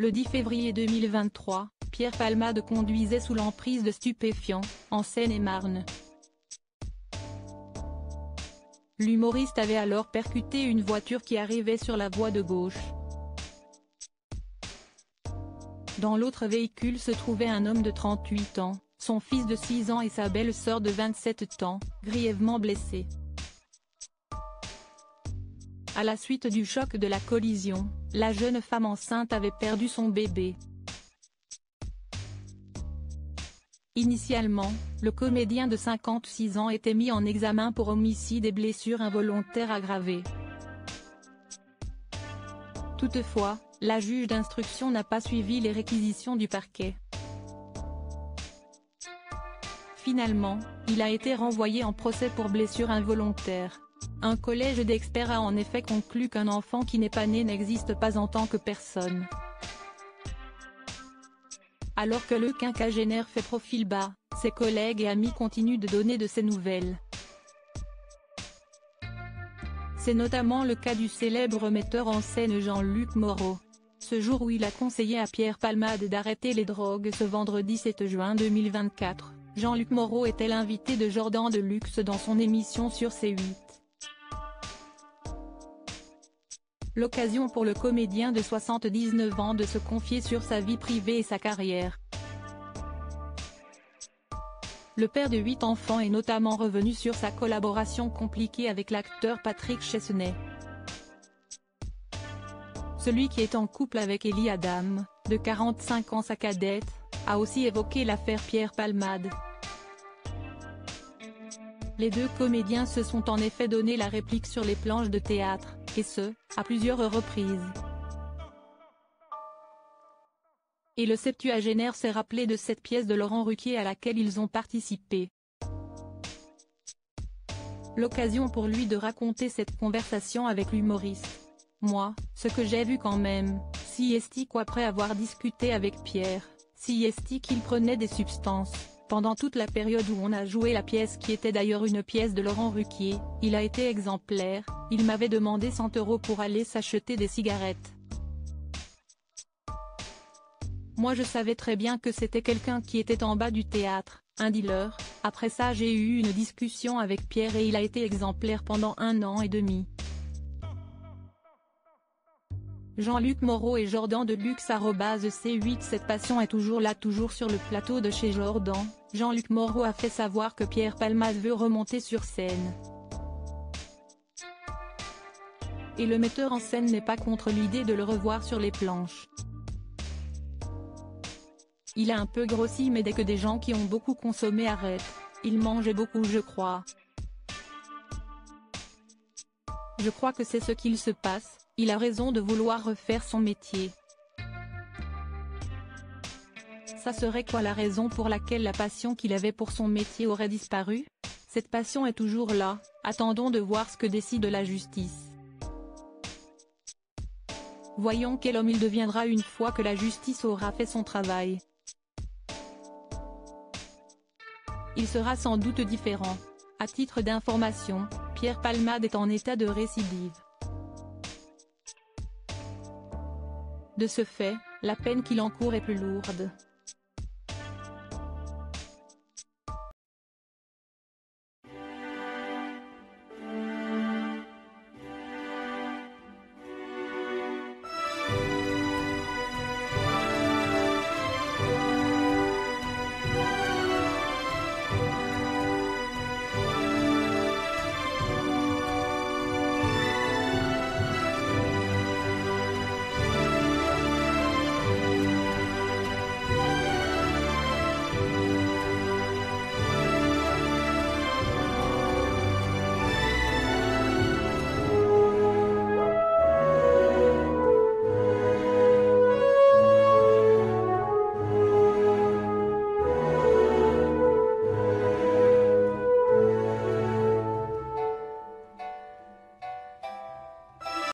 Le 10 février 2023, Pierre Palmade conduisait sous l'emprise de stupéfiants, en Seine-et-Marne. L'humoriste avait alors percuté une voiture qui arrivait sur la voie de gauche. Dans l'autre véhicule se trouvait un homme de 38 ans, son fils de 6 ans et sa belle-sœur de 27 ans, grièvement blessés. À la suite du choc de la collision, la jeune femme enceinte avait perdu son bébé. Initialement, le comédien de 56 ans était mis en examen pour homicide et blessures involontaires aggravées. Toutefois, la juge d'instruction n'a pas suivi les réquisitions du parquet. Finalement, il a été renvoyé en procès pour blessures involontaires. Un collège d'experts a en effet conclu qu'un enfant qui n'est pas né n'existe pas en tant que personne. Alors que le quinquagénaire fait profil bas, ses collègues et amis continuent de donner de ses nouvelles. C'est notamment le cas du célèbre metteur en scène Jean-Luc Moreau. Ce jour où il a conseillé à Pierre Palmade d'arrêter les drogues ce vendredi 7 juin 2024, Jean-Luc Moreau était l'invité de Jordan Deluxe dans son émission sur C8. L'occasion pour le comédien de 79 ans de se confier sur sa vie privée et sa carrière. Le père de 8 enfants est notamment revenu sur sa collaboration compliquée avec l'acteur Patrick Chesney. Celui qui est en couple avec Ellie Adam, de 45 ans sa cadette, a aussi évoqué l'affaire Pierre Palmade. Les deux comédiens se sont en effet donné la réplique sur les planches de théâtre, et ce, à plusieurs reprises. Et le septuagénaire s'est rappelé de cette pièce de Laurent Ruquier à laquelle ils ont participé. L'occasion pour lui de raconter cette conversation avec l'humoriste. Moi, ce que j'ai vu quand même, si est qu'après avoir discuté avec Pierre, si est qu'il prenait des substances. Pendant toute la période où on a joué la pièce qui était d'ailleurs une pièce de Laurent Ruquier, il a été exemplaire, il m'avait demandé 100 € pour aller s'acheter des cigarettes. Moi je savais très bien que c'était quelqu'un qui était en bas du théâtre, un dealer. Après ça j'ai eu une discussion avec Pierre et il a été exemplaire pendant 1 an et demi. Jean-Luc Moreau et Jordan Deluxe @C8. Cette passion est toujours là, toujours sur le plateau de chez Jordan. Jean-Luc Moreau a fait savoir que Pierre Palmade veut remonter sur scène. Et le metteur en scène n'est pas contre l'idée de le revoir sur les planches. Il a un peu grossi mais dès que des gens qui ont beaucoup consommé arrêtent, il mangeait beaucoup je crois. Je crois que c'est ce qu'il se passe. Il a raison de vouloir refaire son métier. Ça serait quoi la raison pour laquelle la passion qu'il avait pour son métier aurait disparu? Cette passion est toujours là, attendons de voir ce que décide la justice. Voyons quel homme il deviendra une fois que la justice aura fait son travail. Il sera sans doute différent. À titre d'information, Pierre Palmade est en état de récidive. De ce fait, la peine qu'il encourt est plus lourde.